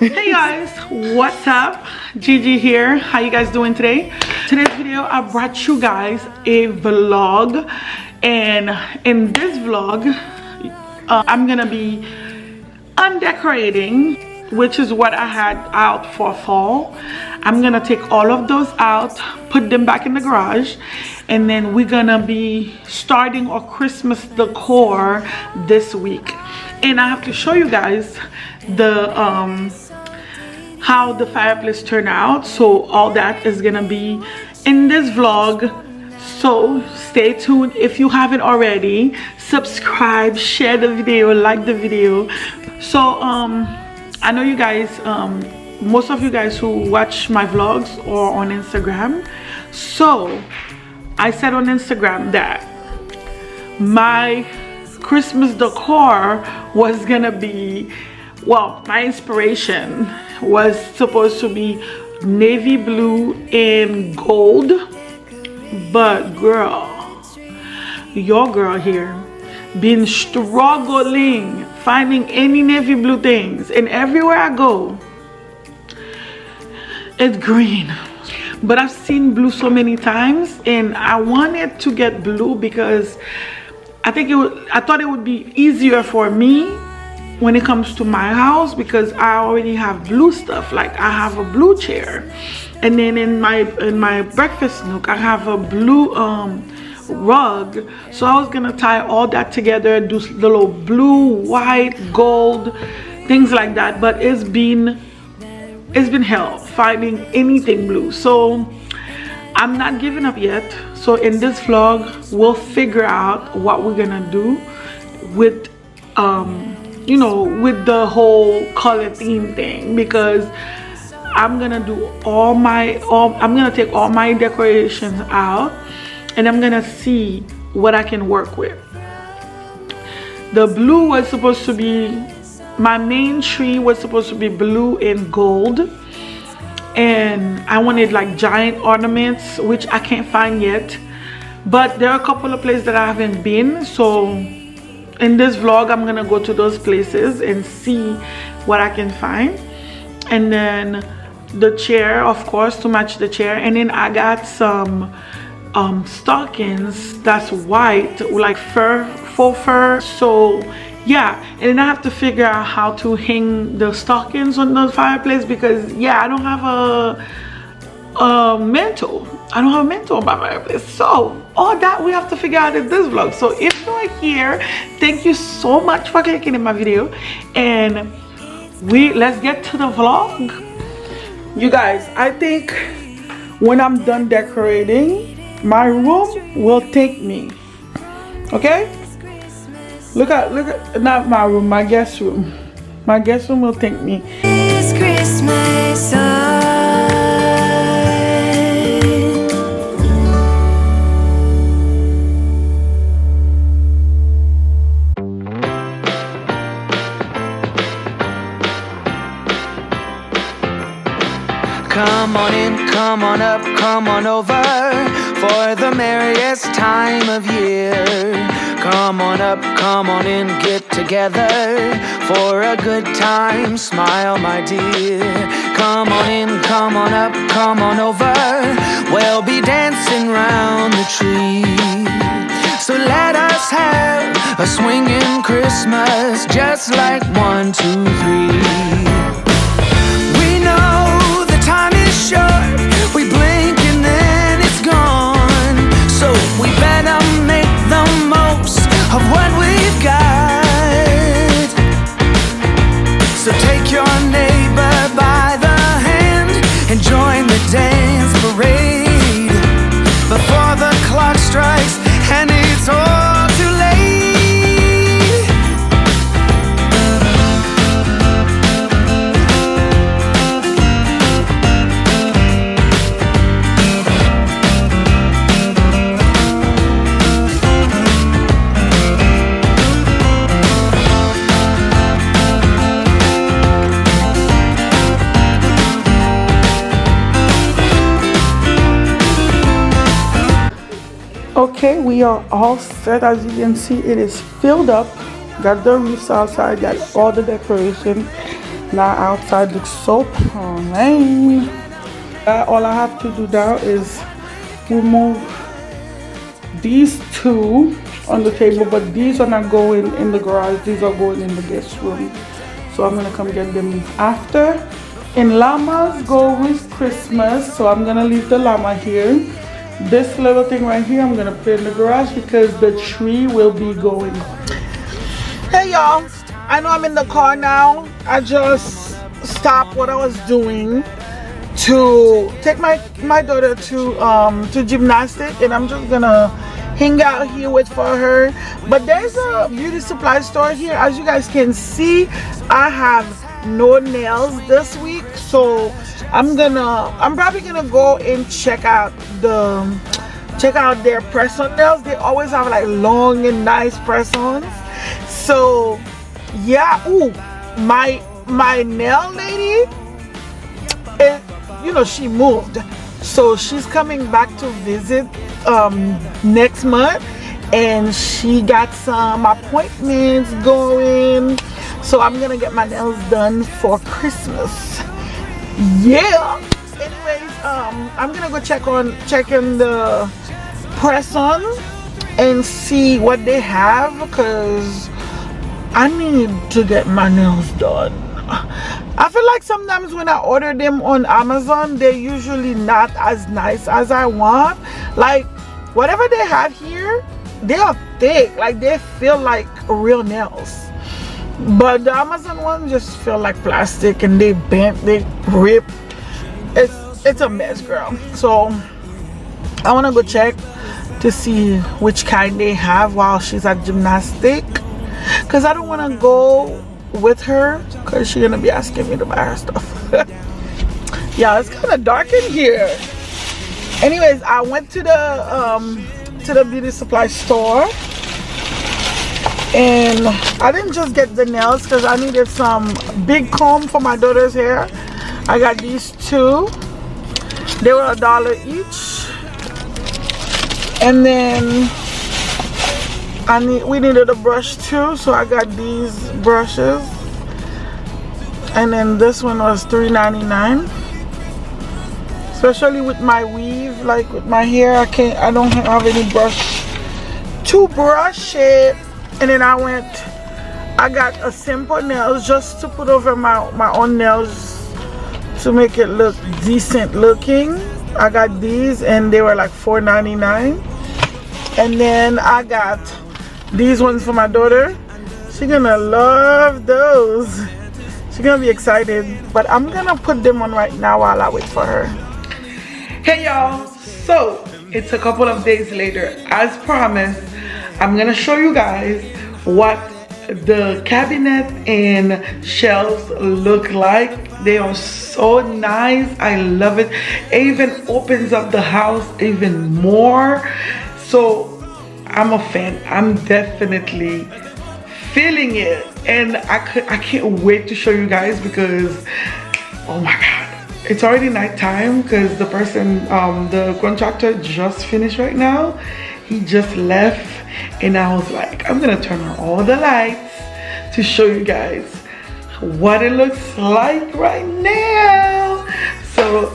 Hey guys, what's up? Gigi here. How you guys doing today? Today's video, I brought you guys a vlog, and in this vlog I'm gonna be undecorating, which is what I had out for fall. I'm gonna take all of those out, put them back in the garage, and then we're gonna be starting our Christmas decor this week. And I have to show you guys the how the fireplace turned out, so all that is gonna be in this vlog. So stay tuned. If you haven't already, subscribe, share the video, like the video. So I know you guys, most of you guys who watch my vlogs are on Instagram. So I said on Instagram that my Christmas decor was gonna be, well, my inspiration was supposed to be navy blue and gold, but girl, your girl here been struggling finding any navy blue things, and everywhere I go it's green. But I've seen blue so many times, and I wanted to get blue because I thought it would be easier for me when it comes to my house, because I already have blue stuff. Like I have a blue chair, and then in my breakfast nook I have a blue rug. So I was gonna tie all that together, do the little blue, white, gold, things like that. But it's been hell finding anything blue. So I'm not giving up yet. So in this vlog we'll figure out what we're gonna do with you know, with the whole color theme thing, because I'm gonna do I'm gonna take all my decorations out, and I'm gonna see what I can work with. The blue was supposed to be, my main tree was supposed to be blue and gold, and I wanted like giant ornaments, which I can't find yet, but there are a couple of places that I haven't been. So in this vlog I'm gonna go to those places and see what I can find. And then the chair, of course, to match the chair. And then I got some stockings that's white, like faux fur. So yeah, and then I have to figure out how to hang the stockings on the fireplace, because yeah, I don't have a mantle. I don't have a mantle on my fireplace. So all that we have to figure out in this vlog. So if you're here, thank you so much for clicking in my video, and let's get to the vlog. You guys, I think when I'm done decorating, my room will take me. Okay, look at not my room, my guest room. My guest room will take me. It's Christmas time. Come on in, come on up, come on over for the merriest time of year. Come on up, come on in, get together for a good time. Smile, my dear. Come on in, come on up, come on over. We'll be dancing round the tree. So let us have a swinging Christmas, just like 1, 2, 3. Time is short, we blink and then it's gone. So we better make the most of what we've got. So take your neighbor by the hand and join the dance parade before the clock strikes and it's all too late. Okay, we are all set. As you can see, it is filled up. Got the roofs outside, got all the decoration. Now outside looks so plain. All I have to do now is remove these two on the table, but these are not going in the garage. These are going in the guest room. So I'm gonna come get them after. And llamas go with Christmas, so I'm gonna leave the llama here. This little thing right here, I'm gonna put in the garage because the tree will be going. Hey y'all, I know I'm in the car now. I just stopped what I was doing to take my daughter to gymnastics, and I'm just gonna hang out here, wait for her. But there's a beauty supply store here. As you guys can see, I have no nails this week, so I'm probably gonna go and check out their press-on nails. They always have like long and nice press-ons. So yeah. Ooh, my nail lady, you know, she moved, so she's coming back to visit next month, and she got some appointments going, so I'm gonna get my nails done for Christmas. Yeah. Anyways, I'm gonna go check in the press-on and see what they have, because I need to get my nails done. I feel like sometimes when I order them on Amazon, they're usually not as nice as I want. Like whatever they have here, they are thick, like they feel like real nails. But the Amazon ones just feel like plastic, and they bent, they rip. It's a mess, girl. So I want to go check to see which kind they have while she's at gymnastic, because I don't want to go with her because she's gonna be asking me to buy her stuff. Yeah, it's kind of dark in here. Anyways, I went to the beauty supply store, and I didn't just get the nails because I needed some big comb for my daughter's hair. I got these two. They were $1 each. And then we needed a brush too, so I got these brushes. And then this one was $3.99. Especially with my weave, like with my hair, I don't have any brush to brush it. And then I got a simple nails just to put over my own nails to make it look decent looking. I got these, and they were like $4.99. And then I got these ones for my daughter. She's gonna love those. She's gonna be excited. But I'm gonna put them on right now while I wait for her. Hey y'all, so it's a couple of days later. As promised, I'm gonna show you guys what the cabinet and shelves look like. They are so nice. I love it. It even opens up the house even more. So I'm a fan. I'm definitely feeling it, and I can't wait to show you guys, because oh my god, it's already nighttime because the person, the contractor just finished right now. He just left, and I was like, I'm gonna turn on all the lights to show you guys what it looks like right now. So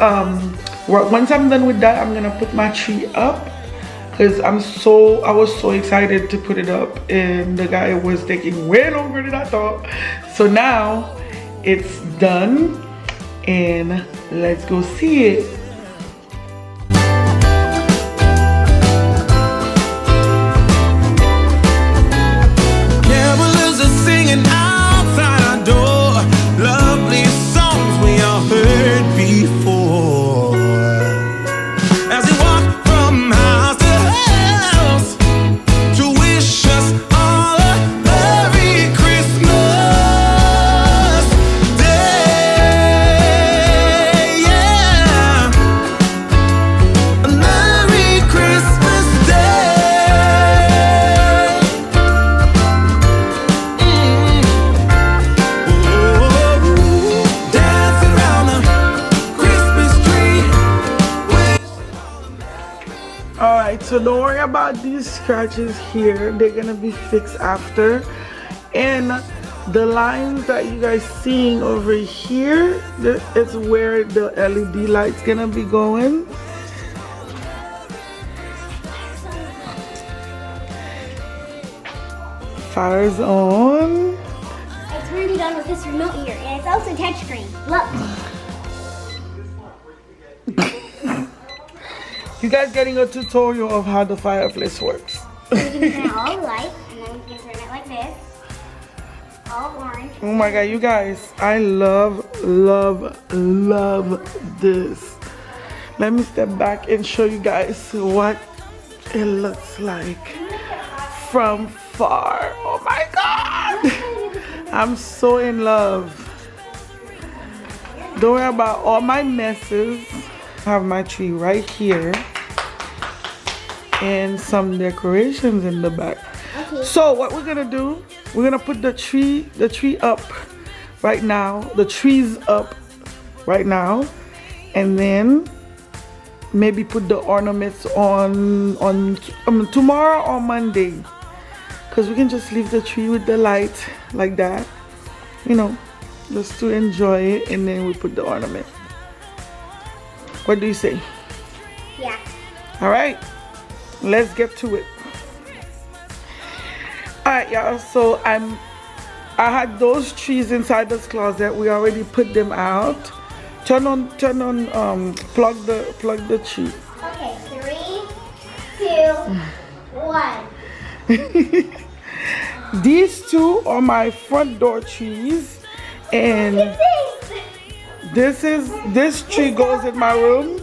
once I'm done with that, I'm gonna put my tree up, because I was so excited to put it up, and the guy was taking way longer than I thought. So now it's done, and let's go see it. So don't worry about these scratches here, they're gonna be fixed after. And The lines that you guys seeing over here, it's where the LED light's gonna be going. Fire's on. It's really done with this remote here, and it's also touchscreen. Look. You guys getting a tutorial of how the fireplace works. We can turn all the lights, and then we can turn it like this. All orange. Oh my god, you guys, I love this. Let me step back and show you guys what it looks like from far. Oh my god, I'm so in love. Don't worry about all my messes. I have my tree right here and some decorations in the back. Okay. So what we're gonna do, we're gonna put the tree up right now. The tree's up right now, and then maybe put the ornaments on tomorrow or Monday, because we can just leave the tree with the light like that, you know, just to enjoy it, and then we put the ornament. What do you say? Yeah. All right, let's get to it. All right, y'all, so I had those trees inside this closet. We already put them out. Plug the tree. Okay, 3, 2, 1. These two are my front door trees, and this tree goes in my room.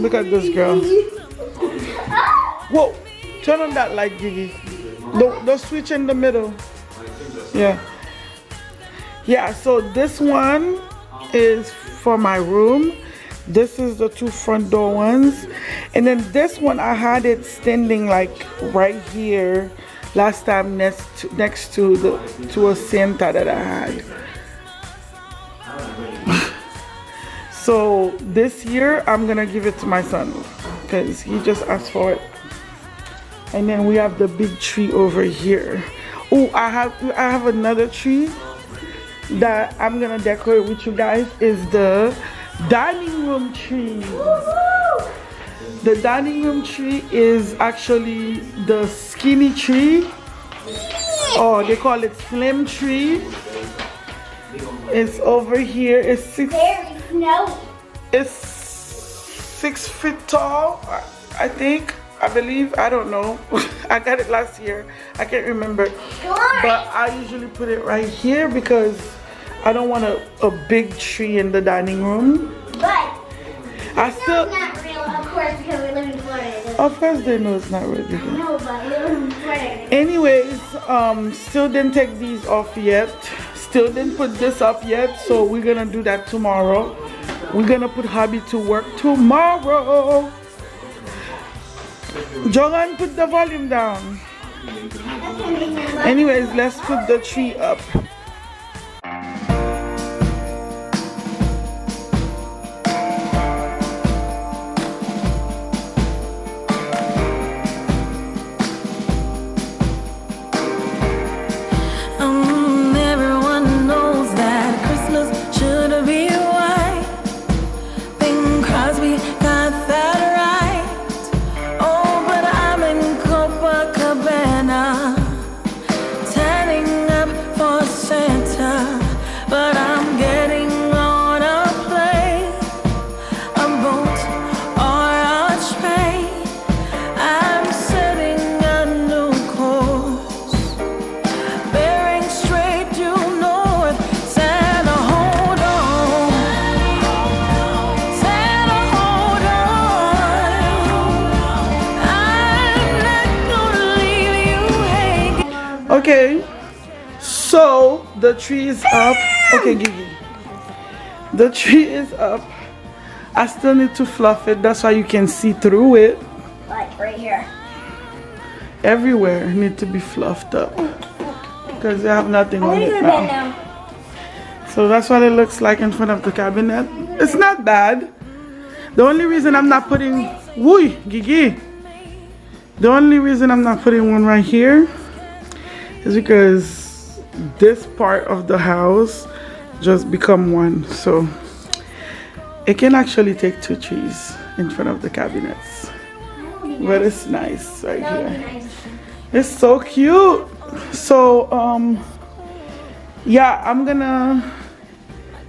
Look at this girl. Whoa, turn on that light, Gigi. The switch in the middle. Yeah, so this one is for my room. This is the two front door ones, and then this one I had it standing like right here last time next to a Santa that I had. So this year I'm gonna give it to my son because he just asked for it. And then we have the big tree over here. Oh, I have another tree that I'm gonna decorate with you guys. Is the dining room tree. The dining room tree is actually the skinny tree, or they call it slim tree. It's over here. It's Very snowy. It's 6 feet tall, I believe. I don't know. I got it last year. I can't remember. But I usually put it right here because I don't want a big tree in the dining room. But It's not real, of course, because we live in Florida. Of course they know it's not really good. No, but we live in Florida. Anyways, still didn't take these off yet. Still didn't put this up yet, so we're gonna do that tomorrow. We're gonna put hubby to work tomorrow. Jogan, put the volume down. Anyways, let's put the tree up. Everyone knows that Christmas should be white. Bing Crosby got that right. Oh, but I'm in Copacabana, tanning up for Santa. But I'm getting on a plane, a boat, or a train. I'm setting a new course, bearing straight due north. Santa, hold on. Santa, hold on. I'm not gonna leave you hanging. Okay, so the tree is up. Okay, Gigi. The tree is up. I still need to fluff it. That's why you can see through it. Like right here. Everywhere need to be fluffed up because they have nothing on it now. So that's what it looks like in front of the cabinet. It's not bad. The only reason I'm not putting, woo, Gigi. The only reason I'm not putting one right here is because this part of the house just become one. So it can actually take 2 trees in front of the cabinets. But it's nice right here. It's so cute. So yeah, I'm gonna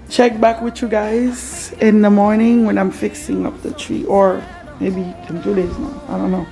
check back with you guys in the morning when I'm fixing up the tree, or maybe in 2 days now, I don't know.